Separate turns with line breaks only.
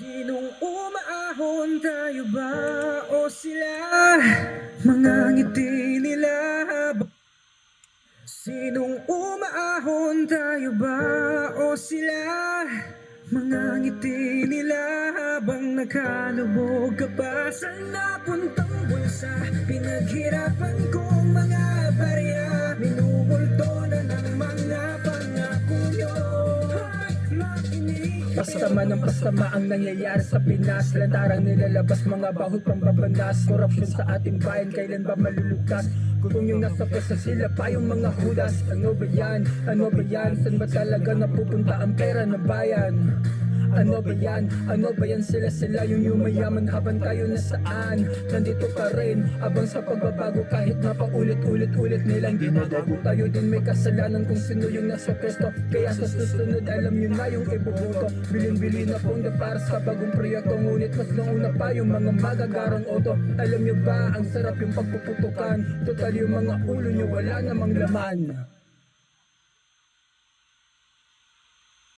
Sinong umaahon, tayo ba o sila? Mga ngiti nila Sinong umaahon, tayo ba o sila? Mga ngiti nila habang nakalubog ka pa sa napuntang bulsa. Pinaghirapan kong mga barya, minumulto na ng mga pangako nyo. Basta man ang nangyayari sa Pinas, lantarang nilalabas mga bahol pambabanas. Korupsyon sa ating bayan, kailan ba malulutas? Kung yung nasa pesa sila pa yung mga hudas. Ano ba yan? Ano ba yan? Saan ba talaga napupunta ang pera ng bayan? Ano ba yan? Ano ba yan? Sila yung yumayaman habang tayo nasaan? Nandito pa rin abang sa pagbabago kahit na paulit-ulit nilang ginagago. Tayo din may kasalanan kung sino yung nasa pwesto. Kaya sa susunod alam nyo na yung iboboto. Biling-bili na ponda para sa bagong proyekto. Ngunit mas nauna pa yung mga magagarang auto. Alam nyo ba ang sarap yung pagpuputukan? Total yung mga ulo nyo wala namang laman.